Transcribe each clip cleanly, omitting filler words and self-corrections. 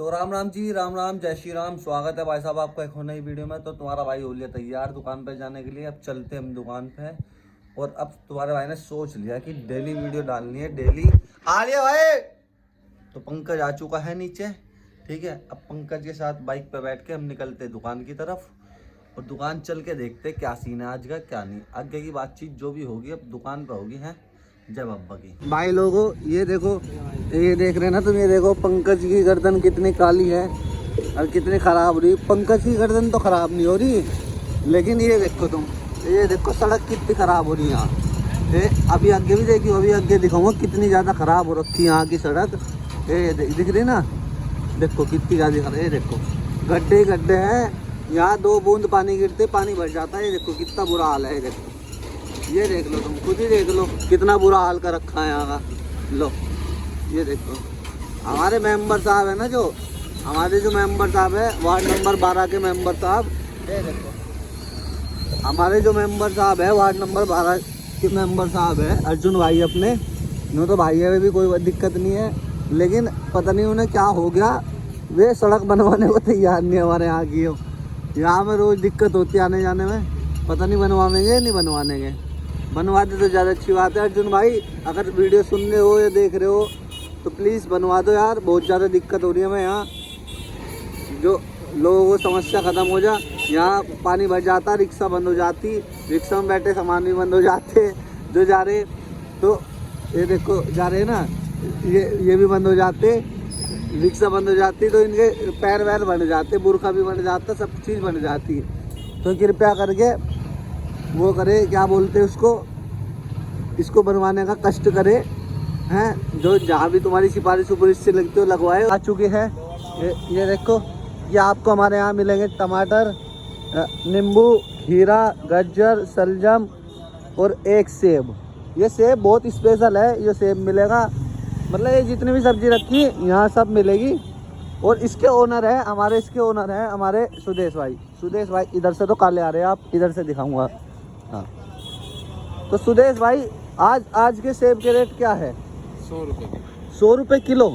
तो राम राम जी, राम राम, जय श्री राम। स्वागत है भाई साहब आपका एक नई वीडियो में। तो तुम्हारा भाई हो लिया तैयार दुकान पे जाने के लिए। अब चलते हम दुकान पे। और अब तुम्हारे भाई ने सोच लिया कि डेली वीडियो डालनी है, डेली। आ लिया भाई। तो पंकज आ चुका है नीचे, ठीक है। अब पंकज के साथ बाइक पे बैठ के हम निकलते दुकान की तरफ और दुकान चल के देखते क्या सीन है आज का, क्या नहीं। आगे की बातचीत जो भी होगी अब दुकान पे होगी है। जय बाबा की। भाई लोगों ये देखो, ये देख रहे हैं ना तुम, ये देखो पंकज की गर्दन कितनी काली है और कितनी खराब हो रही। पंकज की गर्दन तो खराब नहीं हो रही, लेकिन ये देखो तुम, ये देखो सड़क कितनी खराब हो रही है यहाँ। अभी आगे भी देखियो, अभी आगे दिखाऊंगा कितनी ज़्यादा खराब हो रखी है यहाँ की सड़क। ये दिख रही ना, देखो कितनी ज़्यादा खराब। ये देखो गड्ढे ही गड्ढे हैं यहाँ, 2 बूंद पानी गिरते पानी भर जाता है। ये देखो कितना बुरा हाल है। ये देखो, ये देख लो तुम, खुद ही देख लो कितना बुरा हाल कर रखा है यहाँ का। लो ये देखो, हमारे मेंबर साहब है ना, जो हमारे जो मेंबर साहब है वार्ड नंबर 12 के मेंबर साहब, ये देखो हमारे जो मेंबर साहब है वार्ड नंबर 12 के मेंबर साहब है अर्जुन भाई अपने। यूँ तो भाई है, भी कोई दिक्कत नहीं है, लेकिन पता नहीं उन्हें क्या हो गया, वे सड़क बनवाने को तैयार नहीं हमारे यहाँ की हो। यहाँ में रोज़ दिक्कत होती है आने जाने में, पता नहीं बनवाएंगे नहीं बनवाएंगे। बनवा दे तो ज़्यादा अच्छी बात है। अर्जुन भाई अगर वीडियो सुन रहे हो या देख रहे हो तो प्लीज़ बनवा दो यार, बहुत ज़्यादा दिक्कत हो रही है हमें यहाँ। जो लोगों को समस्या ख़त्म हो जा, यहाँ पानी भर जाता, रिक्शा बंद हो जाती, रिक्शा में बैठे सामान भी बंद हो जाते जो जा रहे। तो ये देखो जा रहे ना, ये भी बंद हो जाते, रिक्शा बंद हो जाती, तो इनके पैर वैर बन जाते, बुरखा भी बन जाता, सब चीज़ बन जाती है। तो कृपया करके वो करे, क्या बोलते उसको, इसको बनवाने का कष्ट करे हैं। जो जहाँ भी तुम्हारी सिफारिश उपरिश से लगती हो लगवाए। आ चुके हैं ये देखो, ये आपको हमारे यहाँ मिलेंगे टमाटर, नींबू, खीरा, गाजर, शलजम और एक सेब। ये सेब बहुत स्पेशल है, ये सेब मिलेगा, मतलब ये जितनी भी सब्जी रखी यहाँ सब मिलेगी। और इसके ओनर है हमारे, इसके ओनर है हमारे सुदेश भाई। सुदेश भाई इधर से तो काले आ रहे हैं, आप इधर से दिखाऊंगा। हाँ तो सुदेश भाई आज के सेब के रेट क्या है? 100 रुपये। 100 रुपये किलो।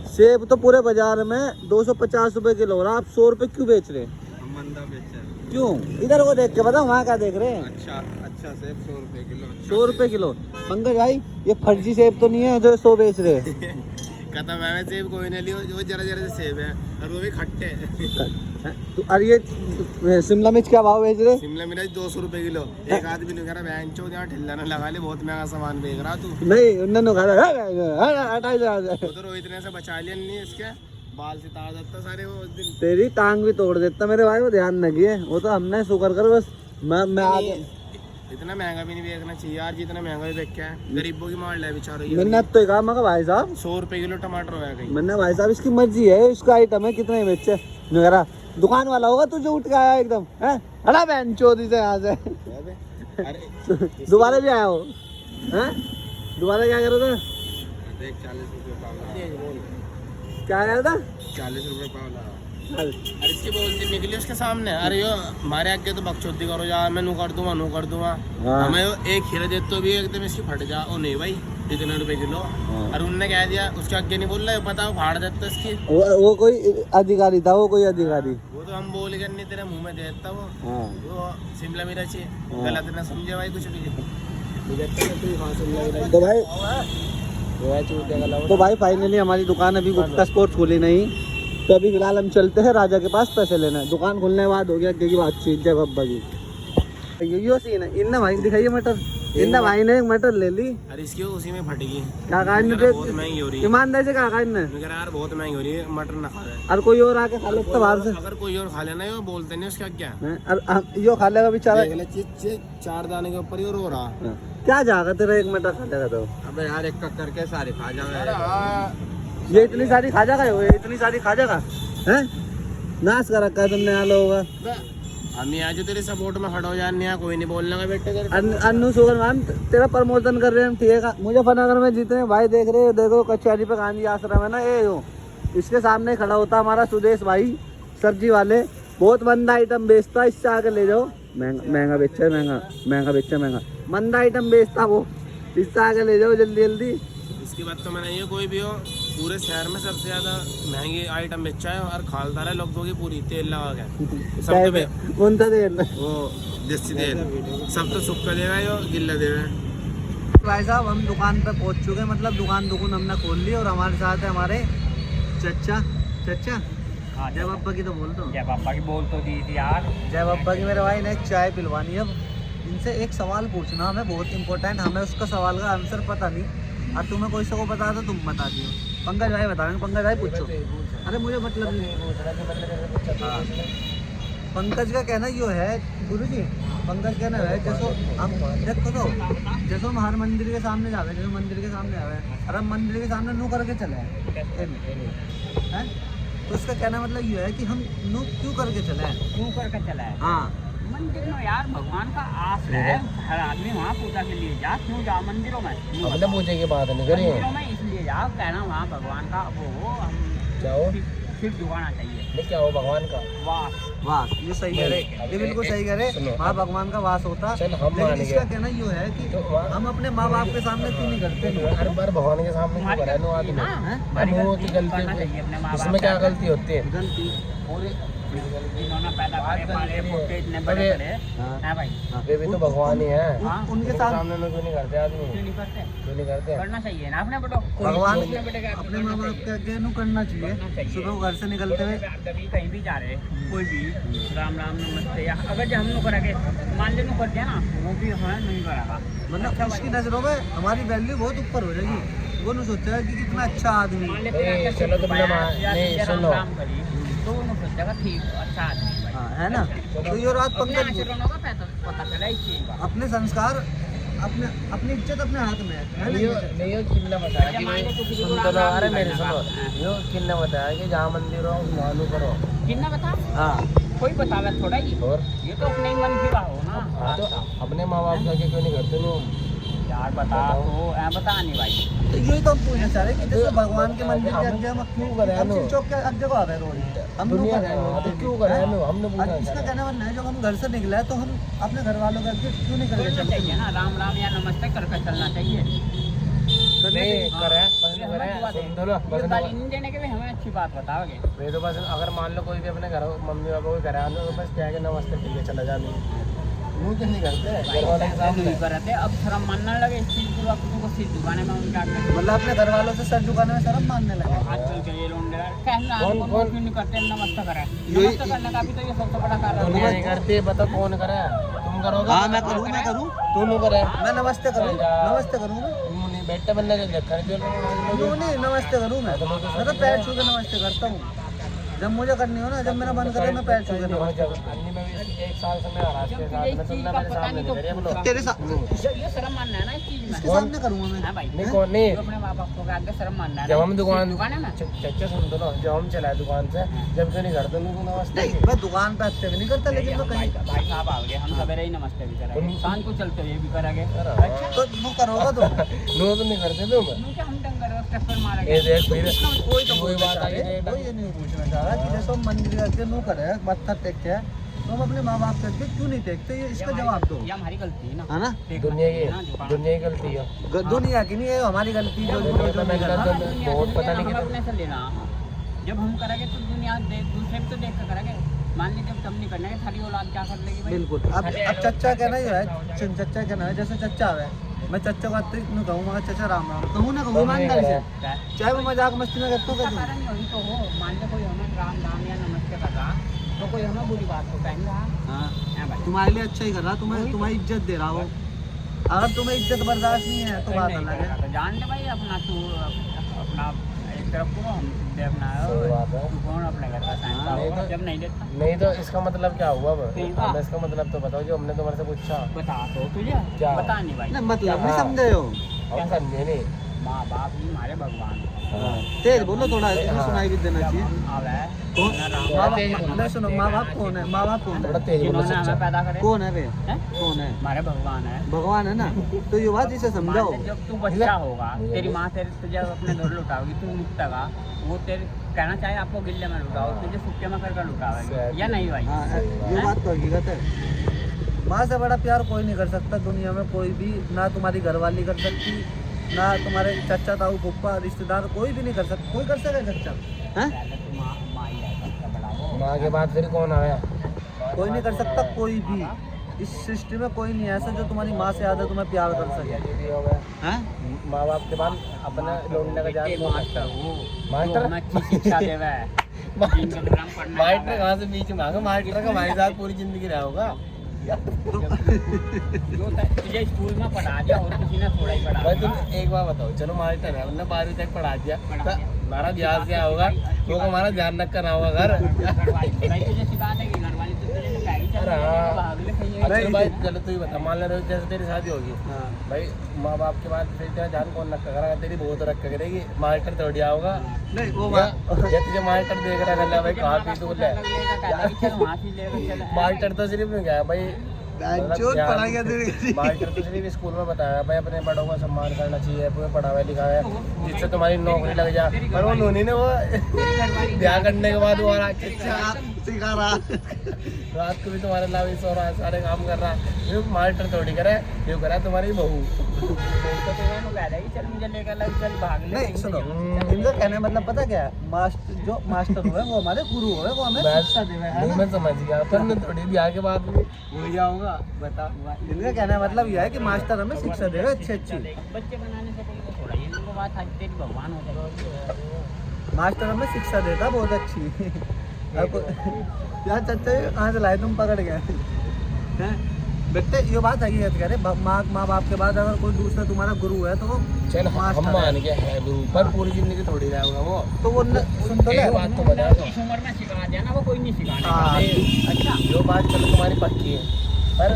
सेब तो पूरे बाजार में 250 रुपये किलो, और आप 100 रुपये क्यों बेच रहे हैं? हम मंदा बेच रहे हैं। क्यों? इधर को देख के बताओ, वहाँ क्या देख रहे हैं? अच्छा सेब 100 रुपये किलो। 100 रुपये किलो। पंकज भाई ये फर्जी सेब तो नहीं है जो 100 बेच रहे हैं? खत्म है सेब, कोई नहीं लियो, वो जरा जरा से सेब है और वो भी खट्टे तो अरे ये शिमला मिर्च क्या भाव बेच रहे? शिमला मिर्च 200 रुपये किलो। एक आदमी ने कहा बहन चो यहाँ ठिल्ला ना लगा ले, बहुत महंगा सामान बेच रहा तू। नहीं उन्होंने कहा तो रोहित ने से बचा लिया नहीं, इसके बाल से तार देता सारे वो दिन। तेरी टांग भी तोड़ देता मेरे भाई, वो ध्यान रखिए। वो तो हमने शुक्र कर, बस मैं आगे इतना महंगा भी नहीं बेचना चाहिए यार, जितना महंगा भी बेच क्या है, गरीबों की मार ले बेचारों। मैंने तो कहा, मगर भाई साहब 100 रुपये किलो टमाटर होगा कहीं। मैंने, भाई साहब इसकी मर्जी है, इसका आइटम है, कितने बेचे मेरा दुकान वाला होगा तू जो उठ के आया एकदम है। अड़ा बहन चोरी से यहाँ से अरे दोबारा भी आया हो हैं? दोबारा क्या कर रहा था? 40 रुपये पाव, क्या कह रहा था? 40 रुपये पाव ला। अरे इसकी बोलती निकली उसके सामने, अरे यो हमारे आगे तो बकचोदी करो जा, मैं नू कर दूंगा हमें एक खीरा देते तो भी एकदम इसकी फट जा। ओ नहीं भाई इतने रुपए किलो। और उनने कह दिया, उसके आगे नहीं बोल रहा है, पता फाड़ देता इसकी। वो कोई अधिकारी था, वो कोई अधिकारी। वो तो हम बोल कर नहीं, तेरे मुंह में दे देता वो शिमला मिर्च गलत ना समझे भाई कुछ भी। तो भाई फाइनली हमारी दुकान अभी गुप्ता स्पोर्ट्स खुली नहीं, तो अभी फिलहाल हम चलते हैं राजा के पास पैसे लेना है। दुकान खुलने के बाद हो गया आगे की बातचीत। जय बब्बा जी यो सीन है। इन्ना भाई दिखाइए मटर, इन्ना भाई ने एक मटर ले ली। अरे इसकी उसी में फट गई। क्या बहुत महंगी हो रही है, ईमानदार से क्या ने यार बहुत महंगी हो रही है, मटर ना खा रहा है। और कोई और आके खा लेता बाहर से, अगर कोई और खा लेना है बोलते नहीं उसका क्या। यो खा लेगा बेचारा, 4 दाने के ऊपर ही और हो रहा। क्या जाएगा तेरा एक मटर खा लेगा? तो अबे यार एक करके सारे खा जाएगा। ये इतनी सारी खा जाएगा, ये इतनी सारी खा जाएगा हैं? नाश कर रखा है तुमने यहाँ लोगों का। हम आज तेरे सपोर्ट में खड़ा हो जाने, यहाँ कोई नहीं बोलने का बेटे। अन्नू शुगर मैम तेरा प्रमोशन कर रहे हैं, ठीक है। मुजफ्फरनगर में जितने भाई देख रहे हो, देखो कचहरी पे गांधी आश्रम है ना, ये हो इसके सामने खड़ा होता हमारा सुदेश भाई सब्जी वाले। बहुत मंदा आइटम बेचता, इससे आके ले जाओ। महंगा बेचा, महंगा मंदा आइटम बेचता वो, इससे आके ले जाओ जल्दी जल्दी। इसकी बात तो मैंने ये कोई भी हो पूरे शहर में सबसे ज्यादा महंगी आइटम बेचा है और खालदार है लोगों की पूरी तेल लगा के सब तो कौन सा तेल? वो देसी तेल सब तो सूखा देगा यो गिल्ला देगा। भाई साहब हम दुकान पे पहुंच चुके हैं, मतलब दुकान हमने खोल ली और हमारे साथ है हमारे चचा। हाँ, जय बाबा की तो बोल दो। जय बाबा की बोल तो दी थी यार। जय बाबा की। मेरे भाई ने एक चाय पिलवानी है। अब इनसे एक सवाल पूछना हमें, बहुत इंपॉर्टेंट। हमें उसका सवाल का आंसर पता नहीं और तुम्हें कोई से को पता तो तुम बता दियो। पंकज भाई बताएंगे। पंकज भाई पूछो। अरे मुझे मतलब नहीं। हाँ। पंकज का कहना यो है गुरु जी, पंकज कहना है जैसो हम देखो तो जैसो हम हर मंदिर के सामने जावे, जैसे मंदिर के सामने आवे और हम मंदिर के सामने नू करके चले हैं, तो उसका कहना मतलब ये है कि हम नू क्यों करके चले हैं? क्यों करके चला है? हाँ मंदिर में यार भगवान का आस है, हर आदमी वहाँ पूजा के लिए जा। क्यों जा मंदिरों में? अपने पूछे की बात नहीं करिए। मंदिरों में इसलिए जाओ, कहना वहाँ भगवान का वो हम जाओ सिर झुकाना चाहिए। क्या हो भगवान का वाह वास, ये सही करे, ये बिल्कुल सही करे। वहाँ भगवान का वास होता। लेकिन इसका कहना ये है कि हम अपने माँ बाप के सामने क्यों नहीं करते? हर बार भगवान के सामने क्यों कराए नो आदमी? करना चाहिए अपने माँ इसमें क्या गलती होती है? गलती जिन्होंने पैदा करे पाले पोते इतने बड़े बड़े हैं भाई, वे भी तो भगवान ही है। उनके सामने क्यों नहीं करते आदमी? क्यों नहीं करते? क्यों नहीं करते? करना चाहिए ना अपने बेटो। भगवान अपने बेटे का अपने माँ बाप के आगे नू करना चाहिए। सुबह घर से निकलते हुए कभी कहीं भी जा रहे कोई भी राम राम नमस्ते, या अगर जो हम लोग करेंगे मान लो कर दिया ना, वो भी हमें नहीं करेगा। मतलब उसकी नजरों में हमारी वैल्यू बहुत ऊपर हो जाएगी। वो नहीं सोचेगा कि कितना अच्छा आदमी। मान ले चलो तुमने नहीं सुनो, तो उन्होंने सोचेगा ठीक अच्छा आदमी भाई। हाँ है ना। तो ये रात अपने पंकज आचरणों का पता चला इस चीज का। अपने संस्कार अपने अपनी इज्जत अपने हाथ में है ना? नहीं यो किन्ना बताया कि मान ले तो किसी को सुन तो लो, अरे मेरी सुनो, यो किन्ना बताया कि जहाँ मंदिर हो वहाँ करो। कितना बता हाँ कोई बतावे थोड़ा ही, और ये तो अपने ही मन की बात हो ना। हाँ तो अपने माँ बाप के आगे क्यों नहीं करते नो? यार बता तो बता नहीं भाई। तो यही तो हम पूछना चाह रहे हैं कि जैसे भगवान के मंदिर के आगे हम क्यों करें हम शिव चौक के आगे को आ रहे हैं रोज, हम लोग दुनिया कर रहे हैं। तो क्यों करें नो? हमने और पूछा इसका कहना मतलब है जब हम घर से निकला है तो हम अपने घर वालों के आगे क्यों नहीं करके करना चलते? चाहिए ना, राम राम या नमस्ते करके चलना चाहिए। नहीं करे ये हमें दुआ दे। सुन तो लो, ये गाली नहीं देने के भी हमें अच्छी बात बताओगे। वे तो बस अगर मान लो कोई भी अपने घर मम्मी पापा को करा लो तो बस क्या है नमस्ते ठीक है चला जाने मुँह क्यों नहीं करते घर वाले के सामने? नहीं करते, अब शर्म मानने लगे इस चीज को, को सिर झुकाने में उनके आगे। मतलब अपने घर वालों से सर झुकाने में शर्म मानने लगे। आजकल के ये लोग कहना कौन- आपको कौन- क्यों नहीं करते नमस्ते करे? यही- नमस्ते करने का भी तो ये सबसे बड़ा कारण दुनिया है। नहीं करती बताओ कौन करे? तुम करोगे? हाँ मैं करूँ तू नहीं करे? मैं नमस्ते करूँ मैं तुम नहीं बैठे बनने के कर यूँ नहीं नमस्ते करूँ मैं तो पैर छू के नमस्ते करता हूँ। जब मुझे करनी हो ना, जब मेरा मन करे मैं पैर छू के नमस्ते करता हूँ। एक साल से मैं आ रहा जब इसके तुझे साथ इस में चीज तुमने का मेरे पता सामने नहीं तो नहीं करे तेरे साथ ये शर्म मानना है ना इस चीज में। इसके सामने करूँगा मैं। हाँ भाई, नहीं कौन नहीं जो अपने माँ बाप को आगे शर्म मानना है जब ना, हम दुकान दुकान है ना। चच्चा सुन तो लो, जब हम चलाए दुकान से जब क्यों नहीं करते लोगों को नमस्ते? नहीं मैं दुकान पे हफ्ते भी नहीं करता, लेकिन मैं भाई कहीं भाई साहब आ गए, हम सवेरे ही नमस्ते भी करेंगे, शाम को चलते हुए भी करेंगे। अच्छा तो वो करोगा तो नो तो नहीं करते तुम। क्या हम डंगर चक्कर मारेंगे? ये देख फिर कोई तो कोई बात आई कोई ये नहीं पूछना चाह रहा कि जैसे हम मंदिर के नू करे मत्था टेक के तो हम अपने माँ बाप करके क्यों नहीं टेकते? ये इसका जवाब दो। ये हमारी गलती है ना। है ना? दुनिया की गलती है। दुनिया की नहीं है हमारी गलती। जो दुनिया में मैं गलत हूँ, बहुत पता नहीं हम कितना अपने से लेना। जब हम करेंगे तो दुनिया दूसरे भी तो देख कर करेंगे। मान लीजिए जब तुम नहीं करने के थाली औलाद क्या कर लेगी भाई? बिल्कुल। अब चच्चा कहना ही है, चच्चा कहना है जैसे चच्चा है, मैं चच्चा को आते नहीं कहूँ मगर चचा राम राम कहूँ ना कहूँ ईमानदारी से, चाहे वो मजाक मस्ती में करता हूँ उसका कहूँ। कारण यही तो हो, मान लो कोई हमें राम राम या नमस्ते कर रहा तो कोई हमें बुरी बात तो कहेंगे। हाँ हाँ भाई, तुम्हारे लिए अच्छा ही कर रहा, तुम्हारी इज्जत दे रहा हो। अगर तुम्हें इज्जत बर्दाश्त नहीं है तो बात नहीं अलग है। करेगा तो जान ले भाई अपना तू अपना एक तरफ को हम दे अपना सही बात है। तू कौन अपने घर का साइन नहीं होगा तो- जब नहीं देता। नहीं तो इसका मतलब क्या हुआ? नहीं, हमें इसका मतलब तो बताओ जो हमने तुम्हारे से पूछा। बता तो तुझे क्या? बता नहीं भाई। नहीं मतलब नहीं हाँ। समझे हो। हम समझे नहीं। माँ बाप ही हमारे भगवान तेज बोलो थोड़ा, इसमें सुनाई भी देना चाहिए। आवे कौन? माँ नहीं सुनो, माँ बाप कौन है? माँ बाप कौन थोड़ा है? तेज बोलो जिन्होंने हमें सच्चा। पैदा करे कौन है वे? हैं? कौन है? हमारे भगवान है। भगवान है ना। तो ये बात इसे समझाओ। मान ले जब तू बच्चा होगा तेरी माँ तेरे तुझे अपने घर लुटाओगी, तू लुटेगा, वो तेरे कहना चाहे आपको गिल्ले में लुटाओ, तुझे सुक्के में करके लुटावेगी या नहीं भाई? हाँ ये बात तो हकीकत है। माँ से बड़ा प्यार कोई नहीं कर सकता दुनिया में, कोई भी ना। तुम्हारी घरवाली कर सकती, ना तुम्हारे चाचा ताऊ फूफा रिश्तेदार कोई भी नहीं कर सकता। कोई कर सकेगा चाचा? हैं? पहले तो माँ ही है सबसे बड़ा वो। माँ के बाद फिर कौन आया? कोई नहीं कर सकता, कोई भी इस सृष्टि में कोई नहीं ऐसा जो तुम्हारी माँ से ज्यादा तुम्हें प्यार कर सके। हैं? माँ बाप के बाद अपना लौंडे का जान कौन रखता है? Master master? वो अच्छी शिक्षा देवे है। तीन का ड्राम पढ़ना मास्टर है। कहाँ से बीच में आगे? मास्टर का हमारे साथ पूरी जिंदगी रहा होगा। जो तुझे स्कूल में पढ़ा दिया और किसी ने थोड़ा ही पढ़ा भाई तुम दिया। एक बार बताओ, चलो मास्टर है, उन्होंने 12वीं तक पढ़ा दिया, पढ़ा तो दिया। हमारा ध्यान क्या होगा? वो हमारा ध्यान रख कर होगा घर। घरवाली थोड़ा ही तुझे सिखा देगी, घरवाली तो तुझे सिखाएगी, चल अरे हाँ। भाग ले कहीं। अच्छा भाई चलो तू ही बता, मान ले जैसे तेरी शादी होगी हाँ। भाई, माँ बाप के बाद फिर तेरा ध्यान कौन रखा करेगा? तेरी बहू तो रखा करेगी, मास्टर थोड़ी होगा। नहीं वो या तुझे मास्टर देख रहा है भाई कहाँ पी तू ले, चल वहाँ से लेकर चल। मास्टर तो सिर्फ नहीं गया भाई, चोट पढ़ा गया तेरे। मास्टर तो सिर्फ स्कूल में बताया भाई अपने बड़ों का सम्मान करना चाहिए, पूरे पढ़ावा लिखा है जिससे तुम्हारी नौकरी लग जाए। पर वो नूनी ने वो ब्याह करने के बाद वो सिखा रहा। रात को भी तुम्हारे लाभ सो रहा है, सारे काम कर रहा है। ये मास्टर थोड़ी करे, ये करा तुम्हारी बहू। तो तेरे को कह रही चल मुझे लेकर लग, चल भाग ले। नहीं सुनो, इनका कहने का मतलब पता क्या है? मास्टर जो मास्टर हुए वो हमारे गुरु हुए, वो हमें शिक्षा देवे है ना? मैं समझ गया, पर मैं थोड़ी ब्याह के बाद भी हो जाऊंगा बता। इनका कहने का मतलब यह है कि मास्टर हमें शिक्षा देवे अच्छी अच्छी। बच्चे बनाने से पहले थोड़ा ये लोगों बात आज तेरी भगवान हो जाएगा। मास्टर हमें शिक्षा देता बहुत अच्छी। अब यार चाचा ये कहाँ से लाए तुम पकड़ गए हैं? बेटे ये बात है कि कह रहे माँ बाप के बाद अगर कोई दूसरा तुम्हारा गुरु है तो वो चल हम मास्टर मान है। के है गुरु, पर पूरी जिंदगी थोड़ी रहेगा वो। तो वो सुन तो ले। एक बात तो बता दो, इस उम्र में सिखा दिया ना वो कोई नहीं सिखाने हाँ। वाला। अच्छा जो बात चलो तुम्हारी पक्की है, पर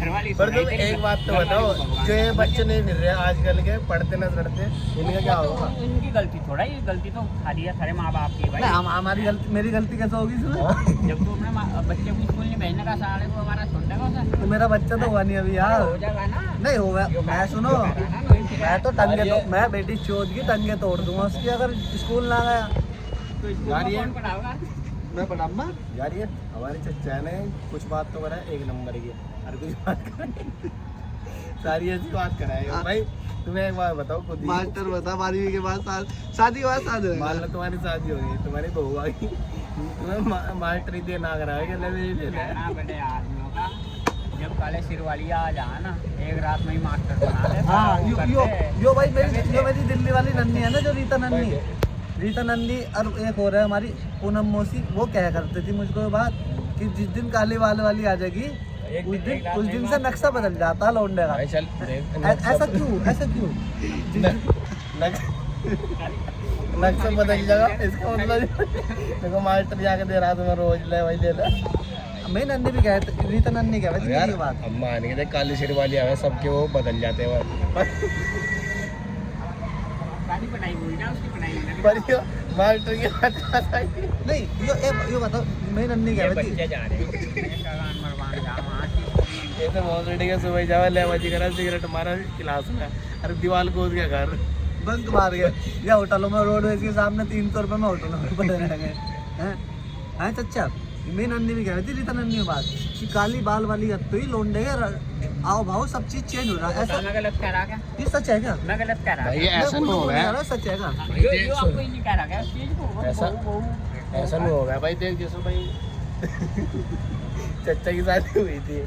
घरवाली पर तुम एक बात तो बताओ, जो ये बच्चे नहीं मिल रहे आजकल के, पढ़ते न पढ़ते, इनका क्या होगा? इनकी गलती थोड़ा ही, गलती तो खाली है सारे माँ बाप की भाई। नहीं हमारी गलती, मेरी गलती कैसे होगी इसमें? जब तू अपने बच्चे को स्कूल नहीं भेजने का सारे को हमारा छोड़ देगा उसे। तो मेरा बच्चा तो हुआ नहीं अभी यार। हो जाएगा ना। नहीं होगा। मैं सुनो, मैं तो टंगे तो मैं बेटी चोद की टंगे तोड़ दूंगा उसकी अगर स्कूल ना गया। तो स्कूल यार में ये- कौन पढ़ाएगा? मैं पढ़ाऊंगा। यार ये हमारे चचा ने कुछ बात तो कराए एक नंबर की, और कुछ बात कराई सारी ऐसी बात कराए भाई। तुम्हें एक बात बताओ खुद ही, मास्टर बता 12वीं के बाद शादी के बाद शादी मान लो तुम्हारी शादी हो गई, तुम्हारी बहू आ गई, तुम्हें मास्टर ही देना कराए कि नहीं देना है? ना बड़े आदमियों का जब काले सिर वाली आ जाए ना, एक रात में ही मास्टर बना दे। हाँ वो करते हैं। यो भाई मेरी दिल्ली वाली नन्नी है ना, जो रीता नन्नी और एक हो रहा है हमारी पूनम मौसी, वो कह करती थी मुझको ये बात कि जिस दिन काली बाल वाली आ जाएगी उस दिन से नक्शा बदल जाता है लौंडे का। भाई चल देख, ऐसा क्यों? नक्शा बदल जाएगा इसका मतलब देखो मास्टर जाके दे रहा तुम्हें रोज ले भाई ले ले। मैं नन्नी भी कहते, रीता नन्नी कह रही यार थी ये बात। हम मान के देख, काली सिर वाली आवे सबके वो बदल जाते हैं काली पढ़ाई हुई ना, उसकी पढ़ाई नहीं लगी। पर यो मास्टर की बात आई। नहीं यो बताओ, मैं नन्नी कह ये रही बच्चे थी। जा रहे हैं कगान मरवान जा वहाँ की। ये तो बहुत रेडी का सुबह जावे ले बजी करा सिगरेट मारा क्लास में, अरे दीवार कूद गया घर। बंक मार गए या होटलों में, रोडवेज के सामने 300 रुपये में होटलों में पड़े रह गए हैं। हाँ चाचा, मैं नन्नी भी कह रही थी रीता नन्नी में बात कि काली बाल वाली अब तो ही लौंडे आओ भाव सब चीज चेंज हो रहा है। ऐसा मैं गलत कह रहा क्या? ये सच है क्या? मैं गलत कह रहा भाई क्या? ऐसा नहीं होगा, सच है क्या? यो आपको ही नहीं कह रहा क्या उस चीज को? ऐसा- बहू- ऐसा नहीं होगा भाई। देख जैसे भाई चचा की शादी हुई थी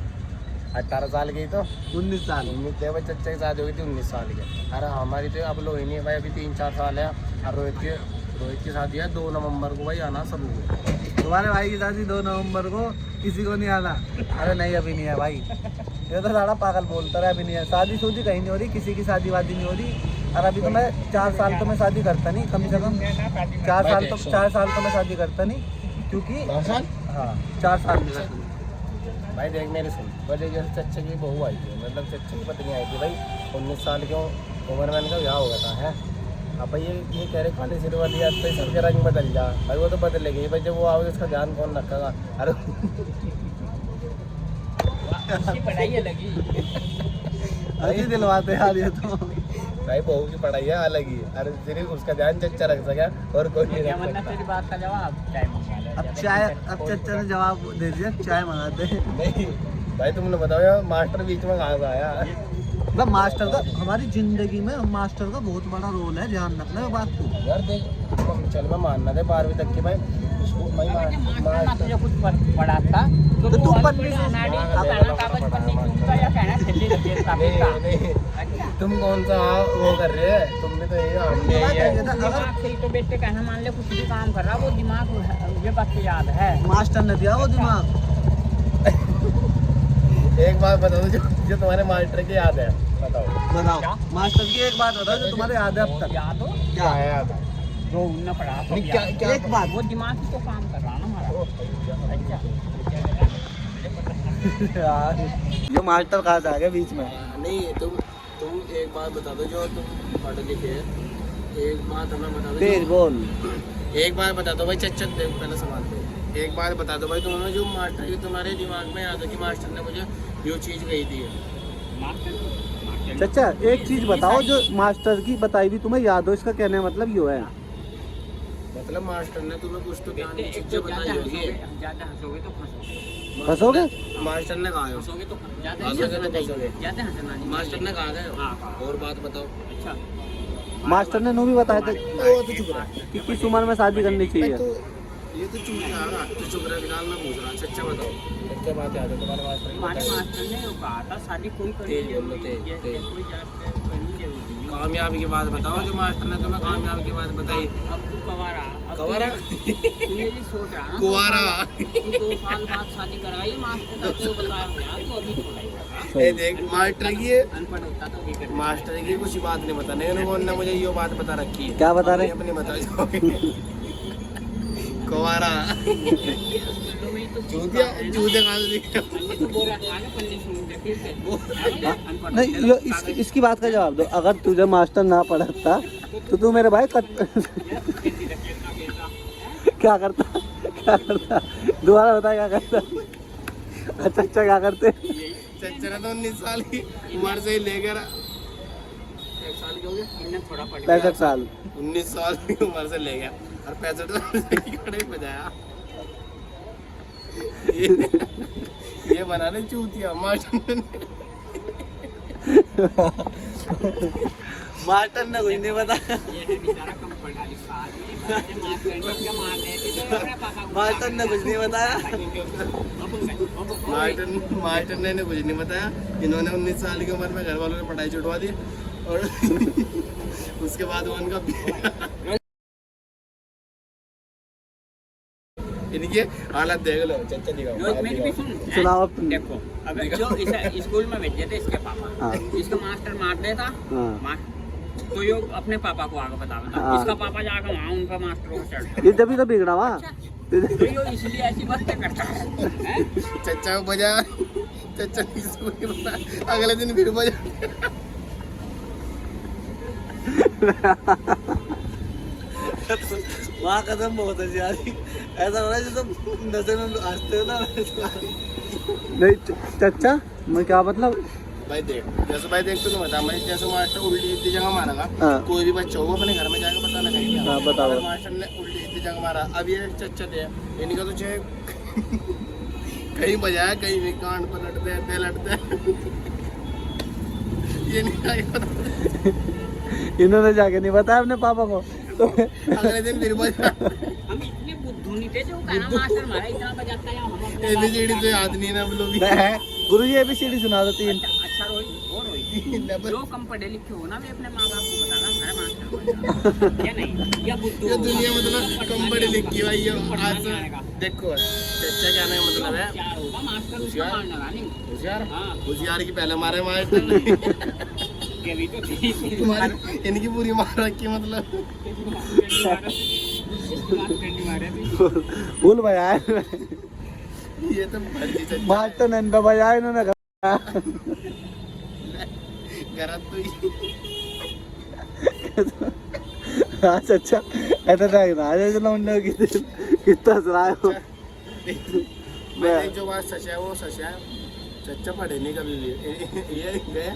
18 साल की, तो 19 साल। उम्मीद है भाई चचा की शादी हुई थी 19 साल की। अरे हमारी तो अब लोग ही नहीं है भाई, अभी 3-4 साल है। और रोहित की शादी है 2 नवंबर को भाई, आना सब को। तुम्हारे भाई की शादी 2 नवंबर को, किसी को नहीं आना। अरे नहीं अभी नहीं है भाई, ये तो सारा पागल बोलता रहा, अभी नहीं है। शादी कहीं नहीं हो रही, किसी की शादी वादी नहीं हो रही। और अभी तो मैं 4 साल तो मैं शादी करता नहीं, कम से कम 4 साल तो मैं शादी करता नहीं, क्योंकि 2 साल हाँ 4 साल में। भाई देख मेरे सुन, पहले जैसे चच्चे की बहू आई थी, मतलब चच्चे की पत्नी आई थी भाई, 19 साल की उम्र में इनका ब्याह हो गया था है। अब भाई ये कह रहे काली सिर वाली आज भाई सबके रंग बदल जा भाई, वो तो बदलेगी भाई, जब वो आओगे इसका ध्यान कौन रखेगा? अरे उसकी पढ़ाई अलग ही। अभी दिलवाते यार ये तो। भाई बहू की पढ़ाई है अलग ही, अरे सिर्फ उसका ध्यान चच्चा रख सके और कोई नहीं क्या रख वरना सकता। तेरी बात का जवाब चाय मंगा ले। अब चाचा ने जवाब दे दिया, चाय मंगाते हैं। नहीं भाई तुमने बताओ यार, मास्टर बीच में कहाँ से आया? मतलब मास्टर का हमारी जिंदगी में मास्टर का बहुत बड़ा रोल है, ध्यान रखना है बात को। यार देख, चल मैं मानना दे 12वीं तक की भाई इसको भाई मास्टर तुझे कुछ पढ़ा था तो तो तू तू और पन्नी थोड़ी से- अनाड़ी कहना कागज पन्नी का या कहना छल्ली लगे कागज का। अच्छा तुम कौन सा वो कर रहे हैं, तुम भी तो यही आगे ही है। दिमाग से ही तो बेटे कहना मान ले कुछ भी काम कर रहा वो दिमाग ये बात तो याद है। मास्टर ने दिया वो दिमाग। एक बात बता दो जो तुम्हारे मास्टर की याद है, बताओ बताओ क्या? मास्टर की एक बात बताओ जो तुम्हारे याद है अब तक। याद हो क्या है याद है? जो उनने पढ़ा तो नहीं, याद। क्या एक बात वो दिमाग ही तो काम कर रहा ना हमारा। अच्छा यार ये मास्टर कहाँ से आ गया बीच में। नहीं तुम एक बात बता दो जो तुम पढ़े लिखे हैं, एक बात हमें बता तेज दो बोल। एक बात बता दो भाई चच्चा देख पहले सवाल पे एक बात बता दो भाई तुम्हें जो मास्टर की तुम्हारे दिमाग में याद है कि मास्टर ने मुझे जो चीज़ कही थी मास्टर चाचा एक चीज बताओ जो मास्टर की बताई हुई तुम्हें याद हो, इसका कहने का मतलब ये है। मतलब मास्टर ने तुम्हें कुछ तो ज्ञान की एक चीज़ें तो बताई होगी। ज्यादा हंसोगे तो फंसोगे। फंसोगे? मास्टर ने कहा है हंसोगे तो हंसोगे तो फंसोगे। ज्यादा हंसना नहीं। मास्टर ने कहा है हाँ। और बात बताओ। अच्छा मास्टर ने नो भी बताया था कि किस उम्र में शादी करनी चाहिए। तो ये तो चुप रहा तो चुप रहा फिलहाल मैं पूछ रहा अच्छा बताओ क्या बात याद है तुम्हारे मास्टर की हमारे बताई? मास्टर ने वो कहा था शादी कोई करनी तेज बोलो, जरूरी तेज, है, तेज। कोई जाके करनी जरूरी है। कामयाबी की बात बताओ जो मास्टर ने तुम्हें कामयाबी की बात बताई। अब तू कवारा अब कवारा? तू ये भी सोच रहा ना कुंवारा। तू 2 साल बाद शादी कराई मास्टर का तो बताया यार तो अभी थोड़ा ही ये देख मास्टर की है अनपढ़ होता तो भी कर मास्टर की कुछ बात नहीं बता नहीं उन्होंने मुझे ये बात बता रखी है। क्या बता रहे? अपनी बता कुंवारा चूतिया चूतिया कहाँ से दिखे? तू बोल रहा था आगे पन्नी सुन दे फिर से अनपढ़ नहीं ये इसकी बात का जवाब दो। अगर तुझे मास्टर ना पढ़ाता तो तू मेरे भाई क्या करता दोबारा बता क्या करता। अच्छा क्या करते। चच्चा ने तो 19 साल की उम्र से ही लेकर 1 साल के हो गए इन्हें थोड़ा पढ़ 65 साल 19 साल की उम्र से ले गया और 65 साल से ही खड़े बजाया। ये बना रहे चूतिया मास्टर ने मास्टर ने कुछ नहीं बताया। ये बेचारा कम पढ़ा लिखा आदमी मास्टर ने क्या मार देते तो अपने पापा को मास्टर ने कुछ नहीं बताया। मास्टर ने कुछ नहीं बताया। इन्होंने 19 साल की उम्र में घर वालों ने पढ़ाई छुड़वा दी और उसके बाद वो उनका इनकी हालत देख लो चच्चा जो मेरी भी दिखाओ। सुनाओ अब तुम। देखो अगर जो इसे स्कूल में भेजे थे इसके पापा हाँ। इसका मास्टर मार देता हाँ। तो ये अपने पापा को आगे बताता हाँ। इसका पापा जाकर वहाँ उनका मास्टरों को चढ़ता ये जब तो बिगड़ा वहाँ। तो ये इसलिए ऐसी बातें करता है हैं? चच्चा को बजा चच्चा की स्टोरी बता अगले दिन फिर बजा वहाँ कदम बहुत है यार। ऐसा हो रहा है जैसे नशे में हंसते हो ना। नहीं चाचा मैं क्या मतलब। भाई देख जैसे भाई देख तो बता मैं जैसे मास्टर उल्टी इतनी जगह मारेगा हाँ। कोई भी बच्चा हो अपने घर में जाकर पता लगाएगा। हाँ, बताओ। अगर मास्टर ने उल्टी इतनी जगह मारा अब ये चच्चा दे इनका तो चाहे कहीं बजाया कहीं भी कान पर लटते ये नहीं आएगा इन्होंने जाके नहीं बताया अपने पापा को तो अगले दिन फिर बजा हम इतने बुद्धू नहीं थे जो कहना मास्टर हमारा इतना बजाता है हम अपने एबीसीडी तो याद नहीं है ना हम लोग गुरु जी ABCD सुना दो 3। अच्छा रोहित और रोहित जो कम पढ़े लिखे हो ना वे अपने माँ बाप को बताना हमारा मास्टर बना या नहीं या बुद्धू ये दुनिया मतलब कम पढ़ी लिखी भाई ये आज से देखो चच्चा क्या नाम मतलब है क्या होगा मास्टर उसका मारने वाला नहीं होशियार हाँ होशियार की पहले मारे मास्टर ये भी तो थी तुम्हारी इनकी पूरी मार रखी मतलब भूल बजाया ये तो भर्जी चच्चा मास्टर ने इनका बजाया इन्होंने गलत तो अच्छा ऐसा था ना उन्होंने कितना हंस रहा है वो। मैं जो बात सच है वो सच है चच्चा पढ़े नहीं कभी भी ये गए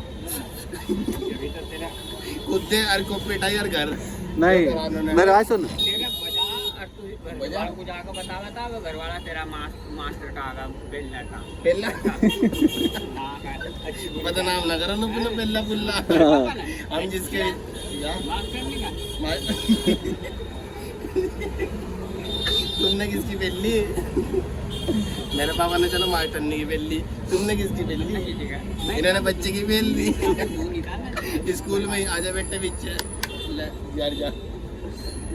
कुत्ते और को पिटाई और घर नहीं मेरे बात सुन। तेरा बजा और तू घर को जाकर बतावा था वो घर वाला तेरा मास्टर का आगा बेलना था पेल्ला हाँ, अच्छी बुरी बदनाम ना करो ना पुल्ला पेल्ला पुल्ला हम जिसके मास्टर नहीं का तुमने किसकी बेल्ली मेरे पापा ने चलो मास्टरनी की बेल्ली तुमने किसकी बेल्ली इन्होंने बच्चे की बेल दी स्कूल में ही आजा बेटे पीछे यार जा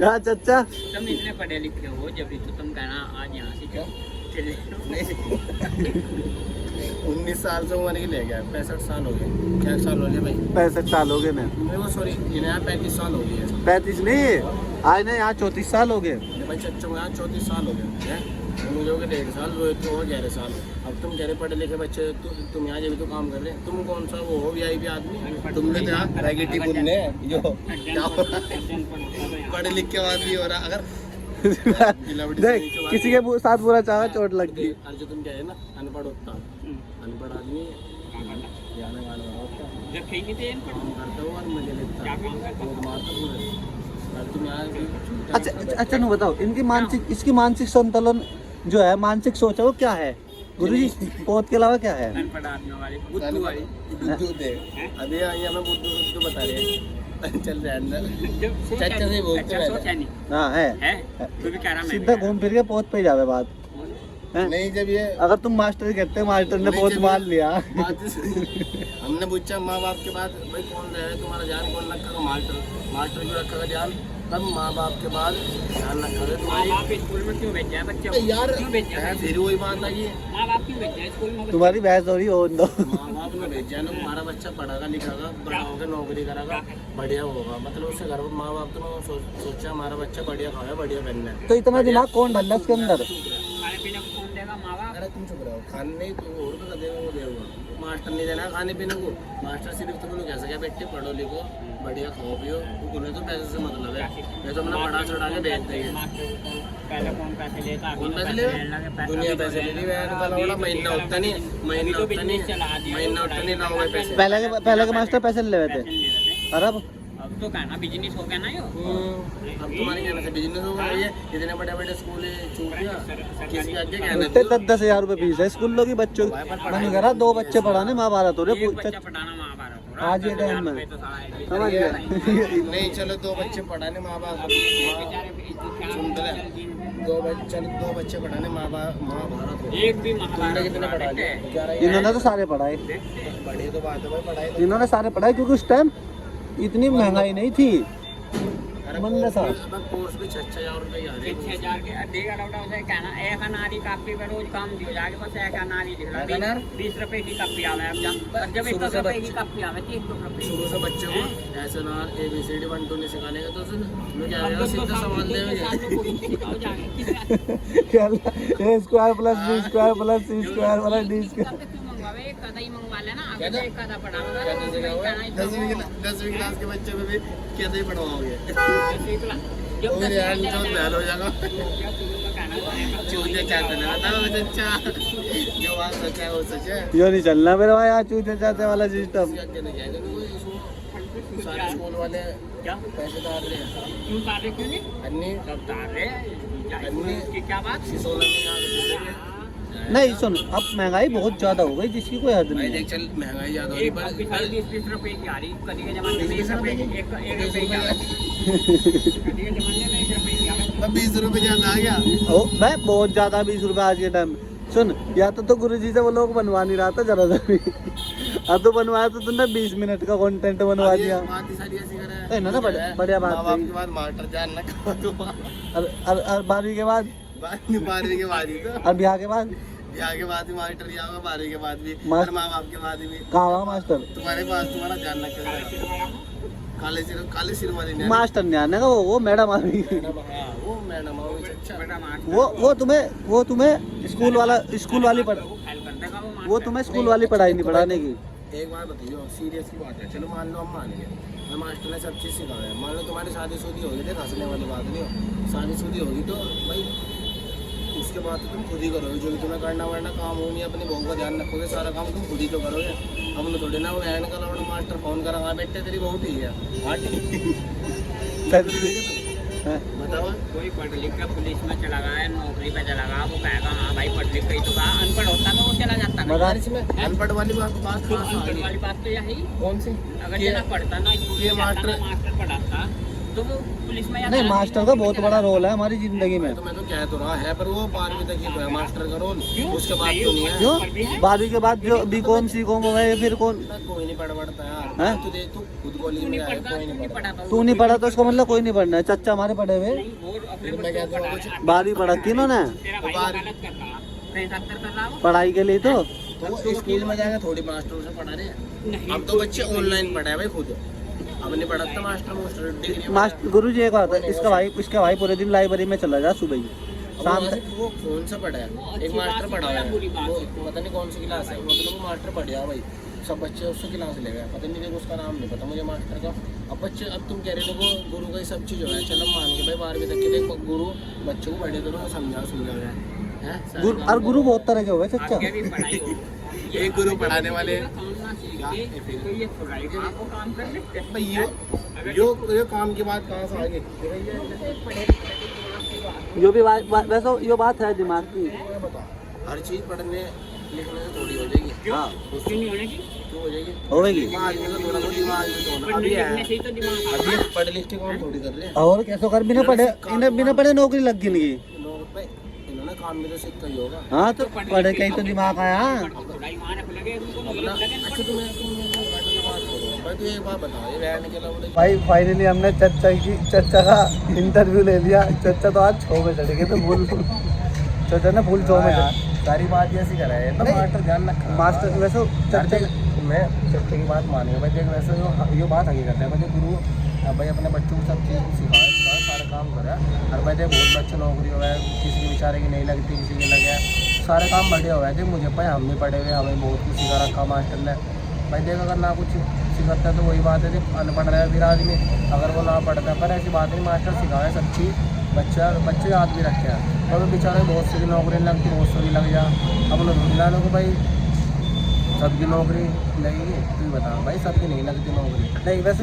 हाँ चाचा तुम इतने पढ़े लिखे हो जब भी तो तुम कहना आज यहाँ से क्यों चले 19 साल से उम्र के ले गया 65 साल हो गए क्या साल हो गए भाई 65 साल हो गए मैं वो सॉरी इन्हें यहाँ 35 साल हो गए 35 नहीं आज ना यहाँ 34 साल हो गए भाई चच्चों को यहाँ 34 साल हो गए हैं मुझे हो गए 1.5 साल रोहित को हो 11 साल अब तुम कह रहे पढ़े लिखे बच्चे तुम यहाँ जब तो काम कर रहे तुम कौन सा वो हो VIP आदमी तुमने तो यहाँ रैगेटी बुनने जो क्या हो रहा है पढ़े लिख के बाद भी हो रहा अगर देख किसी के साथ बुरा चाहा चोट लग गई अरे जो तुम कह रहे ना अनपढ़ होता अनपढ़ आदमी गाना गाना होता जब कहीं नहीं थे इनपढ़ काम करता हो और मजे लेता क्या काम करता वो मारता पूरा और तुम यहाँ अच्छा अच्छा नु बताओ इनकी मानसिक इसकी मानसिक संतुलन जो है मानसिक सोच है वो क्या है गुरुजी पौध के अलावा क्या है अनपढ़ आदमी वाली बुद्धू वाली बुद्धू थे अभी यहाँ हमें बुद्धू बुद्धू बता रहे हैं चल रहे अंदर चाचा से बोलते अच्छा रहते। सोचा नहीं हाँ है है तू भी कह रहा मैं सीधा घूम फिर के पौध पे ही जावे बात हैं? नहीं जब ये अगर तुम मास्टर कहते मास्टर ने पौध मान लिया हमने पूछा माँ बाप के बाद भाई कौन रहे तुम्हारा ध्यान कौन रखा मास्टर मास्टर क्यों रखा ध्यान तब माँ बाप के बाद ध्यान रखा माँ तुम्हारी बाप स्कूल में क्यों भेजा है बच्चे को यार क्यों भेजा है फिर वही बात आई है माँ बाप क्यों भेजा है स्कूल में बच्चे तुम्हारी बहस हो रही हो दो माँ बाप ने भेजा है ना हमारा बच्चा पढ़ेगा लिखेगा बड़ा होकर नौकरी करेगा बढ़िया होगा मतलब उससे घर माँ बाप तो सोचा हमारा बच्चा बढ़िया खाएगा बढ़िया बनना है तो इतना दिमाग कौन डाला उसके अंदर खाने पीने को कौन देगा माँ बाप अरे तुम चुप रहो खाने नहीं तो और तो देगा वो देगा मास्टर नहीं देना खाने पीने को मास्टर सिर्फ तुम लोग कह सके बेटे पढ़ो लिखो बढ़िया खाओ पियो उन्हें तो पैसे से मतलब है मैं तो अपना पढ़ा चढ़ा के भेज देंगे मास्टर को पहले कौन पैसे लेता कौन पैसे ले दुनिया पैसे ले ली मैं तो महीना उठता नहीं महीना उठता नहीं महीना उठता नहीं ना हुआ पैसे पहले के मास्टर पैसे ले रहे थे और अब तो कहना बिजनेस हो गया ना यो अब तुम्हारे कहने से बिजनेस होगा ये इतने बड़े बड़े स्कूल छूट गया किसी आगे कहना इतने 10,000 रुपए फीस है स्कूल लोग की बच्चों की मैंने कह रहा 2 बच्चे पढ़ाने महाभारत हो रहे एक बच्चा पढ़ाना महाभारत हो रहा आज ये टाइम में तो साला है। समझ गया नहीं चलो 2 बच्चे पढ़ाने माँ बाप बेचारे सुन तो ले 2 बच्चे पढ़ाने माँ बाप महाभारत हो एक भी तुमने महाभारत कितने पढ़ा है दिए इन्होंने तो सारे पढ़ाए बड़ी तो बात है भाई पढ़ाई तो इन्होंने सारे पढ़ाए क्योंकि उस टाइम इतनी महंगाई नहीं थी मंदा था कोर्स भी 6,000 रुपए आ रहे 6,000 के देगा लौटा उसे कहना एक अनारी कापी पे रोज काम दियो जाके बस एक अनारी दिखला एक अनार? 20 रुपए की कापी आवे अब जब 1 रुपए की कापी आवे 3 रुपए शुरू से बच्चे को ऐसे ना ABCD 1 2 नहीं सिखाने का तो सुन मैं क्या आएगा सीधा सवाल देंगे सिखाओ जाके A square plus B square plus C square plus D square मंगवावे एक कदा ही मंगवा लेना क्या आगे था? एक कदा पढ़ाऊंगा क्या दीजिएगा वो 10वीं क्लास के बच्चे में भी कैसे ही पढ़वाओगे जब और यार जो बैल हो जाएगा शुरू में कहना पड़ेगा चूतिया क्या करना बताओ बच्चा जो बात सच है वो सच है यो नहीं चलना मेरे भाई आज चूते चाहते वाला सिस्टम इसके आगे नहीं जाएगा कोई सारे स्कूल वाले क्या पैसे डाल रहे हैं क्यों तारे क्यों नहीं अन्नी सब तारे की क्या बात सिसोला में यहाँ नहीं सुन अब महंगाई बहुत ज्यादा हो गई जिसकी कोई हद भाई नहीं देख चल महंगाई ज्यादा हो रही एक कॉपी पर 20 रुपए की आ रही कभी के जमाने में 1 रुपए की एक रुपए की आ रही कभी के जमाने में 1 रुपए की आ रही 20 रुपए ज्यादा आ गया ओ मैं बहुत ज्यादा 20 रुपए आज के टाइम सुन या तो गुरुजी से वो लोग बनवा नहीं रहा था जरा सा भी अब तो बनवाया तो तुमने 20 मिनट का कंटेंट बनवा दिया बात ही सारी ऐसी करे है ना बढ़िया बात माँ बाप के बाद मास्टर जान ना कहो तो और 12वीं के बाद 12वीं के बाद ही तो और ब्याह के बाद ब्याह के बाद भी मास्टर ही आओगे 12वीं के बाद भी मास- और माँ बाप के बाद भी कहाँ हुआ मास्टर तुम्हारे पास तुम्हारा जानना क्या है काले सिर वाली ने मास्टर नहीं आने का वो मैडम आ रही है हाँ, वो मैडम आओ अच्छा बेटा मार वो तुम्हें स्कूल वाली पढ़ हेल्प कर देगा वो तुम्हें स्कूल वाली पढ़ाई नहीं पढ़ाने की एक बार बताइए सीरियस की बात है चलो मान लो हम मान गए मैं मास्टर ने सब चीज़ सिखाया है मान लो तुम्हारी शादीशुदी होगी देख हंसने वाली बात नहीं हो शादीशुदी होगी तो भाई उसके बाद तो तुम खुद ही करोगे जो भी तुम्हें करना वरना काम हो नहीं अपनी बहू का ध्यान रखोगे सारा काम तुम खुद ही तो करोगे हम लोग थोड़ी ना वो एंड का लौड़ा मास्टर फोन करा हाँ बेटे तेरी बहू ठीक है हाँ ठीक हाँ। बता बताओ। कोई पढ़ लिख कर पुलिस में चला गया, नौकरी पे चला गया, वो कहेगा हाँ भाई पढ़ लिख गई तो कहा, अनपढ़ होता तो वो चला जाता ना। यार इसमें अनपढ़ वाली बात तो कहाँ से आ अनपढ़ गई? वाली बात तो यही, कौन सी? अगर ये- ये ना पढ़ता ना स्कूल ये में जाता ना, मास्टर- मास्टर पढ़ाता तो वो पुलिस में नहीं, मास्टर का बहुत बड़ा रोल है हमारी जिंदगी में। मैं तो कह तो रहा है, पर वो 12वीं तक ही तो है मास्टर का रोल, उसके बाद नहीं, तो नहीं है। क्यों 12वीं के बाद जो बीकॉम सीकॉम हो गए फिर कौन? कोई नहीं पढ़ता यार। हैं? तू दे, तू खुद कॉलेज में आया, कोई नहीं पढ़ता। तू नहीं पढ़ा तो उसका मतलब कोई नहीं पढ़ना है। चच्चा हमारे पढ़े हुए नहीं, वो अपने फिर मैं कहता हूँ कुछ 12वीं पढ़ा की इन्होंने तेरा भाई वकालत कर रहा, फ्रेंड अक्सर कर रहा हो। पढ़ाई के लिए तो। तो वो स्कूल में जाएगा थोड़ी मास्टर से पढ़ा रहे हैं। नहीं, अब तो बच्चे ऑनलाइन पढ़ा है भाई खुद, अब नहीं पढ़ाता मास्टर डिग्री। मास्टर गुरु जी एक बात है, इसका भाई पूरे दिन लाइब्रेरी में चला जा सुबह ही शाम तक। वो कौन सा पढ़ा है? एक मास्टर पढ़ा है, वो पता नहीं कौन सी क्लास है, मतलब वो मास्टर पढ़ गया भाई, सब बच्चे उससे क्लास ले गए, पता नहीं देखो उसका नाम नहीं पता मुझे मास्टर का। अब बच्चे, अब तुम कह रहे हो गुरु का ही सब चीज़ हो है, चलो मान के भाई 12वीं तक के लिए गुरु बच्चों को बड़े करो, समझा है। गुरु और गुरु बहुत तरह के हुए चच्चा। आगे भी पढ़ाई हो। एक गुरु पढ़ाने वाले काम ना सीख के तो ये छुड़ाई का आपको काम कर लेते हैं। भाई यो काम की बात कहाँ से आ गई? जो भी वैसे यो बात है दिमाग की। हर चीज़ पढ़ने लिखने से थोड़ी हो जाएगी। हाँ क्यों नहीं होने की? क्यों हो जाएगी? होगी। दिमाग में तो थोड़ा बहुत दिमाग में तो होना। पढ़ने अभी लिखने है, से ही तो दिमाग आता है। अभी पढ़ लिख के कौन थोड़ी कर रहे हैं। और कैसे कर बिना पढ़े, इन्हें बिना पढ़े नौकरी लग गई इनकी। लोग भाई इन्होंने काम भी तो सीखा ही होगा। हाँ तो पढ़े के ही तो दिमाग आया। छुड़ाई मारने को लगे उनको नहीं अपना लगे अच्छा तुम्हें बात करो भाई, तू एक बात बता, ये रहने के अलावा भाई फाइनली हमने चच्चा का इंटरव्यू ले लिया। चच्चा तो आज 6 में चढ़ गए थे फुल। चच्चा ने फुल 6 में सारी बात ऐसी करा है तो नहीं, मास्टर ध्यान रखा। मास्टर वैसे चच्चा मैं चच्चे की बात मानिए भाई, देख वैसे ये बात हकीकत है भाई, गुरु अब भाई अपने बच्चों को सब चीज़ सिखाए, सारे काम करे। और भाई देख बहुत बच्चे नौकरी हो गए, किसी के बेचारे की नहीं लगती, किसी के लगे, सारे काम बढ़िया हो गए थे। मुझे भाई हम भी पढ़े हुए, हमें बहुत कुछ सिखा रखा मास्टर ने। भाई देख अगर ना कुछ सिखाता है तो वही बात है, अनपढ़ रहे फिर आदमी, अगर वो ना पढ़ता है, पर ऐसी बात नहीं, मास्टर सिखाए सब चीज़, बच्चे याद भी रखे हैं। और बेचारे बहुत सी नौकरी लगती, बहुत सी लग जा, अब लोग ढूंढना को भाई सबकी नौकरी लगेगी, तू बता भाई सबकी नहीं लगती नौकरी। नहीं वैसे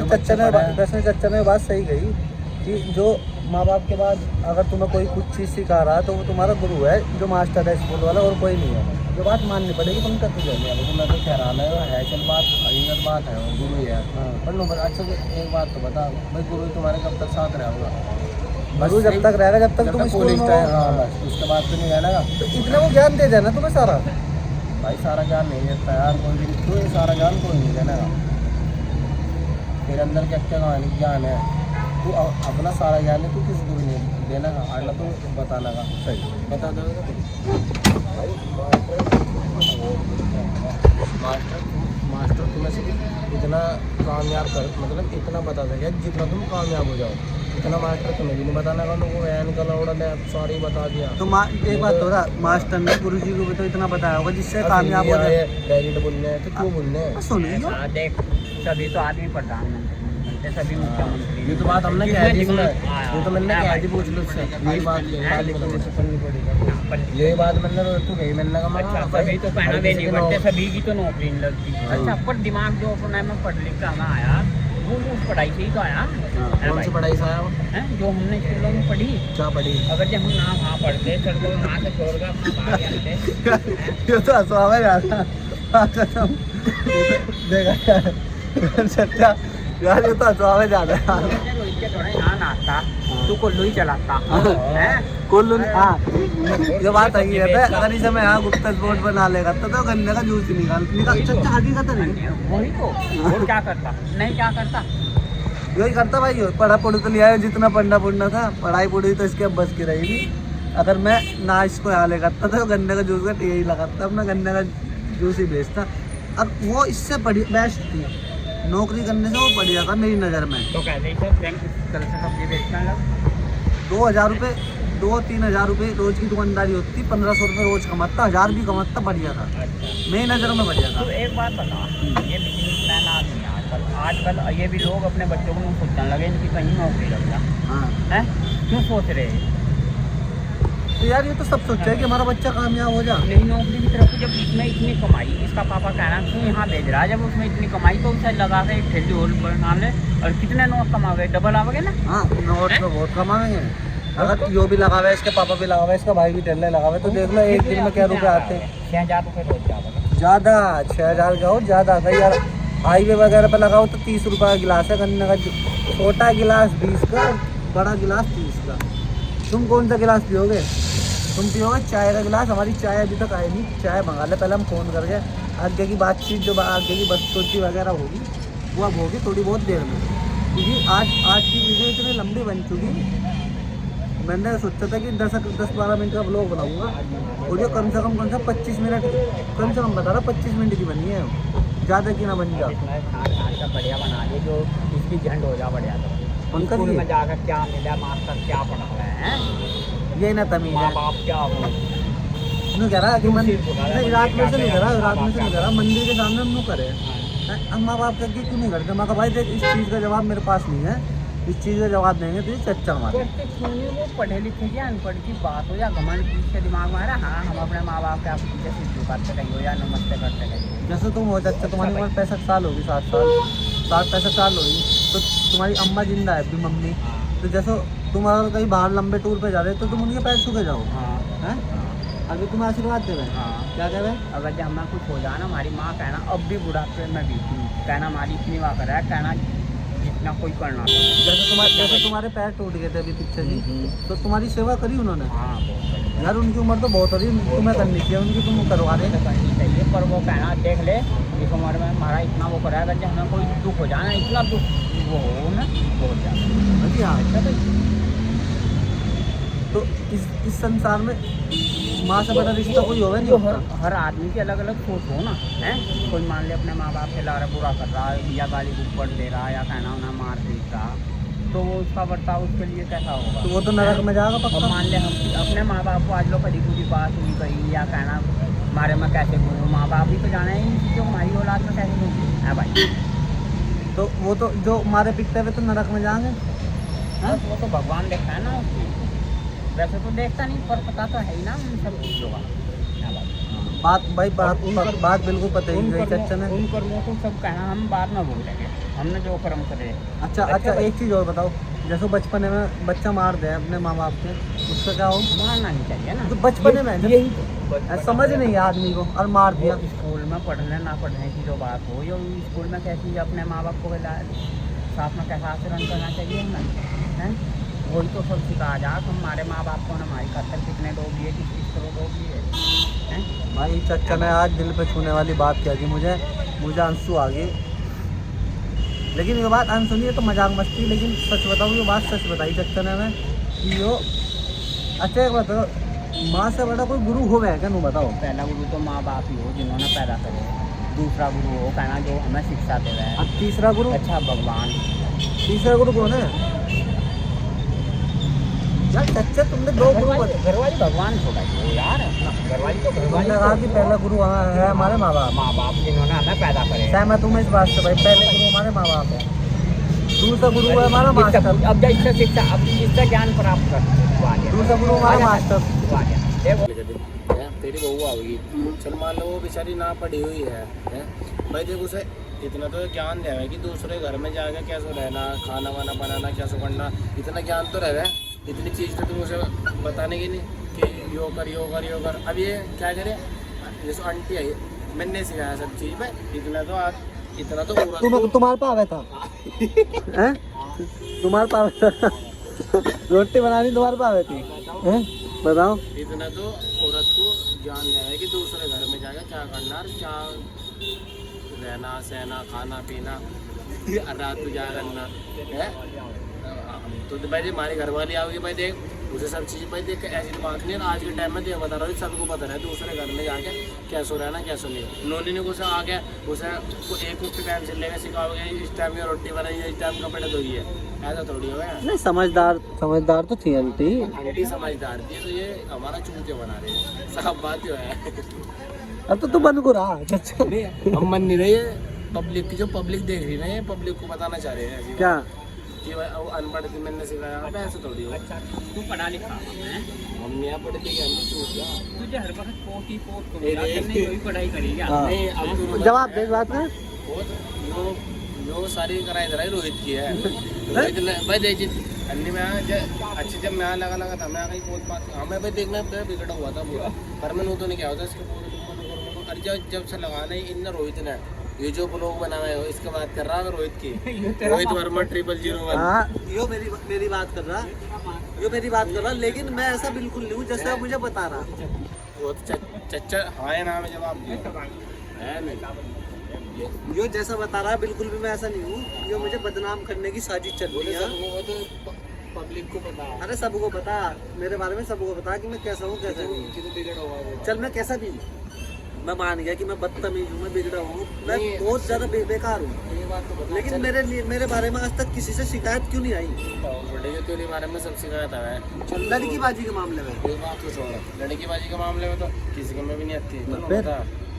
चच्चा ने बात सही कही कि जो माँ बाप के बाद अगर तुम्हें कोई कुछ चीज़ सिखा रहा है तो वो तुम्हारा गुरु है, जो मास्टर है स्कूल वाला, और कोई नहीं है। जो बात माननी पड़ेगी तुम कर तुझे। तो मैं तो कह रहा है चल बात हकीकत बात है, वो गुरु ही है। पर नो अच्छा तो एक बात तो बता भाई, गुरु तुम्हारे कब तक साथ रहेगा? गुरु जब तक रहेगा, जब तक तुम स्कूल कॉलेज में टाइम, हो। हाँ बस उसके बाद तो नहीं रहना। तो इतना वो ज्ञान दे देना तुम्हें सारा। भाई सारा ज्ञान नहीं देता यार कोई भी, क्यों ये सारा ज्ञान कोई नहीं देना। तेरे अंदर क्या क्या ज्ञान है, तू अपना सारा ज्ञान है, तू किसी को भी नहीं देना का, आना तो बताना का। सही बता दो मास्टर तुम्हें सिर्फ इतना कामयाब कर, मतलब इतना बता सके जितना तुम कामयाब हो जाओ, इतना मास्टर तुम्हें भी नहीं बताना का। लोगों को निकल उड़ा ले सॉरी बता दिया तो एक बात हो रहा, मास्टर ने गुरु जी को भी तो इतना बताया होगा जिससे कामयाब हो जाए। डायरेक्ट बोलने हैं तो क्यों बोलने हैं? सुनिए हाँ, देख सभी तो आदमी प्रधानमंत्री बनते, सभी मुख्यमंत्री। ये तो बात हमने कह दी, ये तो मैंने कह दी, पूछ लो उससे यही बात यही बात मैंने तू गई मैंने कहा अच्छा सभी तो पहना भी नहीं बनते, सभी की तो नौकरी नहीं लगती। अच्छा पर दिमाग जो अपना में पढ़ लिख कर हमें आया वो उस पढ़ाई से ही तो आया है कौन सी पढ़ाई से आया वो? हैं, जो हमने स्कूलों में पढ़ी। क्या पढ़ी? अगर जब हम ना वहाँ पढ़ते सर को वहाँ से छोड़ कर अपना बाहर आते। ये तो हंसवा जाता देखा सच्चा यार, ये तो हंसवा जाता है। रोहित के थोड़ा यहाँ नाचता तू कोल्लू ही चलाता है। कुल्लू हाँ, जो बात है ये है, अगर इसे मैं यहाँ गुप्ता स्पोर्ट बना लेगा तो गन्ने का जूस ही निकाल चच्चा हकीकत नहीं। वही तो और क्या करता, नहीं क्या करता, यही करता भाई। पढ़ा पढ़ू तो लिया है, जितना पढ़ना था, पढ़ाई पढ़ी तो इसके अब बस की रहेगी। अगर मैं ना इसको यहाँ ले करता तो गन्ने का जूस का टी ही लगाता, अपना गन्ने का जूस ही बेचता। अब वो इससे बेस्ट थी, नौकरी करने से वो बढ़िया था मेरी नज़र में। तो कहते बैंक कल से सब्जी बेचने लग। 2,000 रुपये 2-3 रुपये रोज की दुकानदारी होती, 1500 रुपये रोज कमाता, 1000 भी कमाता, बढ़िया था मेरी नज़र में, बढ़िया था। तो एक बात बता, ये बिजनेसमैन आदमी आजकल ये भी लोग अपने बच्चों को सोचने लगे इनकी कहीं नौकरी लग जा। हाँ हैं क्यों सोच रहे हैं? तो यार ये तो सब सोचा है कि हमारा बच्चा कामयाब हो जाए। नहीं नौकरी की तरफ जब इसमें इतनी कमाई, इसका पापा कहना क्यों यहाँ भेज रहा है, जब उसमें इतनी कमाई तो उसे लगा के एक ठेली और बना ले, और कितने नोट कमाओगे, डबल आओगे ना। हाँ नोट तो बहुत कमाएंगे। अगर यो भी लगा हुआ है, इसके पापा भी लगा हुआ है, इसका भाई भी टेलर लगा हुआ है, तो देख लो एक दिन में क्या रुपए आते हैं। 6,000 रुपये रोज का होगा। ज़्यादा 6,000 का हो ज़्यादा आता है यार। हाईवे वगैरह पे लगाओ तो 30 रुपये का गिलास है गन्ने का, छोटा गिलास 20 का, बड़ा गिलास 30 का। तुम कौन सा गिलास पियोगे? तुम पियोगे चाय का गिलास। हमारी चाय अभी तक आई नहीं, चाय मंगा ले पहले हम फ़ोन करके। आगे की बातचीत जो आगे की बदसूची वगैरह होगी वो अब होगी थोड़ी बहुत देर में, क्योंकि आज की वीडियो इतनी लंबी बन चुकी। मैंने सोचा था कि 10-12 मिनट का ब्लॉग बनाऊंगा, और ये कम से कम 25 मिनट, कम से कम बता रहा 25 मिनट की बनी है, ज़्यादा की ना बन जा। का बढ़िया बना दे जो इसकी झंड हो जा बढ़िया। तो पंकज स्कूल जी। में जाकर क्या मिला, मास्टर क्या पढ़ा रहे हैं, ये ना तमीज़ माँ है। बाप क्या हो। नहीं कह रहा कि नहीं, रात में से नहीं करा, रात में से नहीं करा, मंदिर के सामने हम करे। हम माँ बाप करके क्यों नहीं करते? माँ का भाई देख, इस चीज़ का जवाब मेरे पास नहीं है, इस चीज़ का जवाब देंगे तो ये चच्चा हमारे। वो पढ़े लिखे या अनपढ़ की बात हो या घमंड चीज के दिमाग में आ रहा, हाँ हम अपने माँ बाप के पीछे सिद्धू करते रहिए हो या नमस्ते करते रहिए। जैसे तुम हो चच्चा, तुम्हारी उम्र 65 साल होगी, 60-65 साल होगी, तो तुम्हारी अम्मा जिंदा है, अपनी मम्मी। तो जैसे तुम अगर कहीं बाहर लंबे टूर पे जा रहे हो तो तुम उनके पैर छू के जाओ, हैं? अभी तुम्हें आशीर्वाद दे रहे हैं। हाँ। क्या कह रहे हैं? अगर जब हमें कुछ हो जाए ना, हमारी माँ कहना अब भी बुढ़ापे में भी थी, कहना हमारी इतनी वाह कर रहा है, कहना जितना कोई करना था। जैसे तुम्हारे पैर टूट गए थे अभी पीछे जी, तो तुम्हारी सेवा करी उन्होंने। हाँ बहुत यार उनकी उम्र तो बहुत हो रही है, तुम्हें करनी चाहिए उनकी, तुम करवा रहे हैं। करनी चाहिए, पर वो कहना देख ले इस उम्र में हमारा इतना वो करा, अगर जब हमें कोई दुख हो जाए ना, इतना दुख वो हो ना बहुत ज़्यादा। जी हाँ। अच्छा भाई, तो इस संसार में माँ से बड़ा रिश्ता कोई होगा नहीं जो होता। हर आदमी की अलग अलग सोच हो ना, है कोई मान ले अपने माँ बाप के लारा बुरा कर रहा है या गाली ऊपर दे रहा है या कहना उन्हें मार पीट रहा, तो वो उसका बर्ताव उसके लिए कैसा होगा? तो वो तो नरक में जाएगा अब पक्का। मान ले हम अपने माँ बाप को आज लोग कभी पूरी बात नहीं कही या कहना हमारे में कैसे गुरु, माँ बाप ही तो जाने ही नहीं जो हमारी औलाद में कैसे गुरु है भाई। तो वो तो जो मारे पिटते हुए तो नरक में जाएंगे। बस वो तो भगवान देखता है ना उसकी, वैसे तो देखता नहीं, पर पता तो है ही ना उन सब चीज़ों का। है भाई। बात भाई बात बिल्कुल पता ही नहीं चच्चा ने। उन कर्मों को सब कहना हम बाद में भूलेंगे, हमने जो कर्म करे। अच्छा एक चीज़ और बताओ, जैसे बचपन में बच्चा मार दे अपने माँ बाप के, उसका क्या हो? मारना नहीं चाहिए ना, तो बचपन में जब यही तो समझ नहीं है आदमी को और मार दिया। वो स्कूल में पढ़ने ना पढ़ने की जो बात हो, या स्कूल में कैसी अपने माँ बाप को साथ में कैसा आचरण करना चाहिए हमें, हैं वही तो सब सिखाया जा। हमारे माँ बाप को हमारी खातर कितने लोग लिए, किस तरह लोग लिए हैं। भाई चच्चा ने आज दिल पे छूने वाली बात कह दी, मुझे आंसू आ गए। लेकिन ये बात अनसुनी है तो मजाक मस्ती, लेकिन सच बताऊँ ये बात सच बताई चच्चा ने हमें कि यो अच्छा एक बताओ, माँ से बड़ा कोई गुरु हो गया क्या? नहीं बताओ। पहला गुरु तो माँ बाप ही हो जिन्होंने पैदा करे, दूसरा गुरु हो कहना जो हमें शिक्षा दे रहा है, अब तीसरा गुरु? अच्छा भगवान। तीसरा गुरु कौन है यार? चच्चा तुमने दो गुरु घरवाली भगवान छोड़ा हो यार, घरवाली तो तुमने कहा कि पहला गुरु है हमारे माँ बाप। माँ बाप जिन्होंने हमें पैदा करे। सहमत हूँ मैं इस बात से भाई, पहले गुरु हमारे माँ बाप है, दूसरा गुरु है हमारा मास्टर। अब इससे शिक्षा, अब इससे ज्ञान प्राप्त कर, दूसरा गुरु हमारा मास्टर। तेरी बहू आओगी, चल मान लो वो बेचारी ना पढ़ी हुई है भाई, देख उसे इतना तो ज्ञान दिया है कि दूसरे घर में जाकर कैसे रहना, खाना वाना बनाना कैसे करना, इतना ज्ञान तो रह है। इतनी चीज़ तो तुम उसे बताने की नहीं कि यो कर यो कर यो कर। अब ये क्या करे, जैसे आंटी आई मैंने सिखाया सब चीज़ भाई, इतना तो तुम्हारे पावे था हैं? तुम्हारे पावे था रोटी बनानी तुम्हारे पावे थी हैं? बताओ। इतना तो औरत को ज्ञान है कि दूसरे घर में जाकर क्या करना और क्या रहना सहना खाना पीना रात को क्या करना है। तो भाई हमारी घर वाली आओगी भाई, देख उसे सब चीज़ भाई देख, ऐसी तो बात नहीं है। आज के टाइम में तो बता रहा हूँ सबको पता है दूसरे घर में जाके कैसे रहना कैसे नहीं। नोनी ने उसे आ गया उसे एक वक्त टाइम से लेकर सिखाओगे, इस टाइम में रोटी बनाई है, इस टाइम कपड़े धोई है, ऐसा थोड़ी होगा। नहीं समझदार तो थी आंटी। आंटी समझदार थी, तो ये हमारा चूते बना रहे हैं, साफ बात जो है। अब तो तू बन को रहा अच्छा। हम मन नहीं रही है पब्लिक की, जो पब्लिक देख रही है पब्लिक को बताना चाह रहे हैं क्या कि भाई वो अनपढ़ थी मैंने सिखाया, अब ऐसे थोड़ी हो। अच्छा तू पढ़ा लिखा है, हम यहाँ पढ़े थे कि हमने चूत गया। तुझे हर वक्त पोती पोत को मिला, तुमने कोई पढ़ाई करी क्या? हाँ। नहीं अब तू जवाब दे इस बात का। जो सारी कराई धराई रोहित की है। रोहित ने भाई देख अंडी में अच्छे जब मैं लगा था मैं कहीं बहुत बात हमें भाई देखना बिगड़ा हुआ था पूरा पर मैंने तो नहीं क्या होता इसके पूरे जब से लगाना ही इन रोहित ने ये जो ब्लॉग बना है इसके बात कर रहा है रोहित की रोहित वर्मा 001। हाँ यो मेरी बात कर रहा लेकिन मैं ऐसा बिल्कुल नहीं हूँ जैसे आप मुझे बता रहा। वो तो चच्चा हाँ है नाम है जवाब है नहीं यो जैसा बता रहा है बिल्कुल भी मैं ऐसा नहीं हूँ। यो मुझे बदनाम करने की साजिश चल रही है। वो तो पब्लिक को पता है। अरे सबको पता, मेरे बारे में सबको पता कि मैं कैसा हूँ कैसा नहीं। चल मैं कैसा भी हूँ, मैं मान गया कि मैं बदतमीज हूँ, मैं बिगड़ा हूँ, मैं बहुत ज्यादा बेकार हूँ। ये बात तो पता लेकिन मेरे बारे में आज तक किसी से शिकायत क्यों नहीं आई? तेरे बारे में सब शिकायत है लड़की बाजी के मामले में। ये बात तो छोड़, लड़की बाजी के मामले में तो किसी के में भी नहीं आती।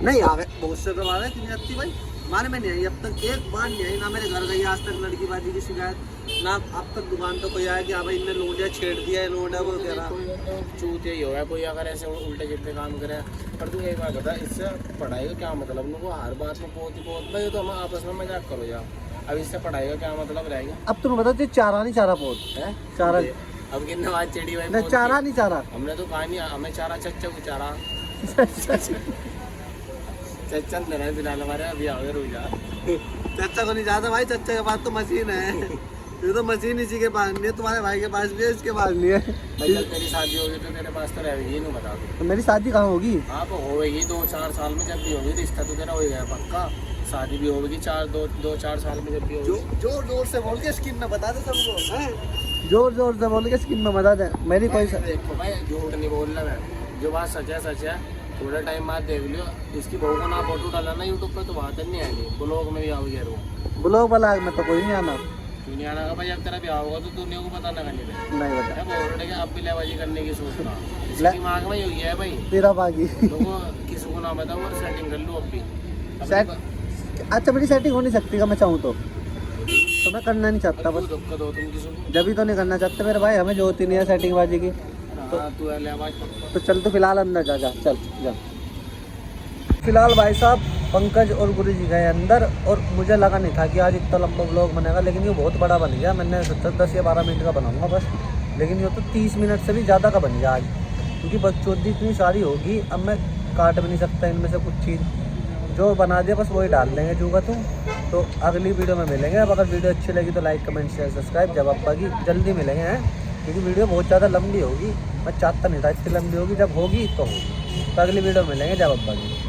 नहीं आवे बहुत से तो आवे कि नहीं आती भाई, माने में नहीं आई अब तक, एक बार नहीं आई। ना मेरे घर गई आज तक लड़की बाजी की शिकायत, ना अब तक दुकान तो कोई आया कि हाँ भाई इनने लोडिया छेड़ दिया है, लोडिया वो कह रहा चूते ही होगा कोई अगर ऐसे उल्टे चिल्टे काम करे। पर तू एक बात बता, इससे पढ़ाई का क्या मतलब? उनको हर बात में पोत भाई तो हम आपस में मजाक करो जाओ। अब इससे पढ़ाई का क्या मतलब रहेगा? अब तुम बता चारा नहीं चारा पोत है चारा, अब कितने बात चिड़ी भाई नहीं चारा नहीं चारा, हमने तो कहा नहीं हमें चारा चच्चा को चारा चच्चा देना है फिलहाल हमारे अभी आओगे रुक जा। चच्चा को नहीं जाता भाई, चच्चा के पास तो मशीन है। ये तो मशीन इसी के पास नहीं है, तुम्हारे भाई के पास भी है, इसके पास नहीं है। भाई जब तेरी शादी होगी तो तेरे पास तो रहेगी नहीं, बता दो। तो मेरी शादी कहाँ होगी? हाँ तो होगी 2-4 साल में, जब भी होगी रिश्ता तो तेरा हो गया पक्का। शादी भी होगी 2-4 साल में जब भी होगी। जोर जोर से बोल के स्किन में बता दे सबको, जोर जोर से बोल के स्किन में बता दे। मेरी कोई देखो भाई झूठ नहीं बोलना मैं, जो बात सच है। थोड़ा टाइम बाद देख लियो, इसकी बहू को ना फोटो डाला ना यूट्यूब पे तो वहाँ तक नहीं आएगी, ब्लॉग में भी आओगे यार। ब्लॉग वाला में तो कोई नहीं आना, क्यों नहीं आना भाई? जब तेरा भी होगा तो दुनिया को पता ना करने नहीं बता। बोल रहे अब भी लेबाजी करने की सोच रहा, इसके दिमाग में ही है भाई तेरा बागी लोगों किसी को ना बताओ और सेटिंग कर लो अब भी। अच्छा मेरी सेटिंग हो नहीं सकती का मैं चाहूँ तो मैं करना नहीं चाहता बस। धक्का दो तुम किसी को, जब भी तो नहीं करना चाहते मेरे भाई, हमें जो होती नहीं है सेटिंग बाजी की। तो चल तो फिलहाल अंदर जा चल जा। फिलहाल भाई साहब पंकज और गुरु जी गए अंदर, और मुझे लगा नहीं था कि आज इतना लंबा व्लॉग बनेगा, लेकिन ये बहुत बड़ा बन गया। मैंने सोचा 10 या 12 मिनट का बनाऊंगा बस, लेकिन ये तो 30 मिनट से भी ज़्यादा का बन गया आज, क्योंकि बकचोदी इतनी सारी होगी। अब मैं काट भी नहीं सकता इनमें से कुछ चीज़, जो बना दिया बस वही डाल देंगे चूँगा तुम। तो अगली वीडियो में मिलेंगे। अब अगर वीडियो अच्छी लगी तो लाइक कमेंट शेयर सब्सक्राइब। जब अब बाकी जल्दी मिलेंगे हैं, क्योंकि वीडियो बहुत ज़्यादा लंबी होगी। मैं चाहता नहीं था इतनी लंबी होगी, जब होगी तो अगली वीडियो में मिलेंगे जब अब बाकी।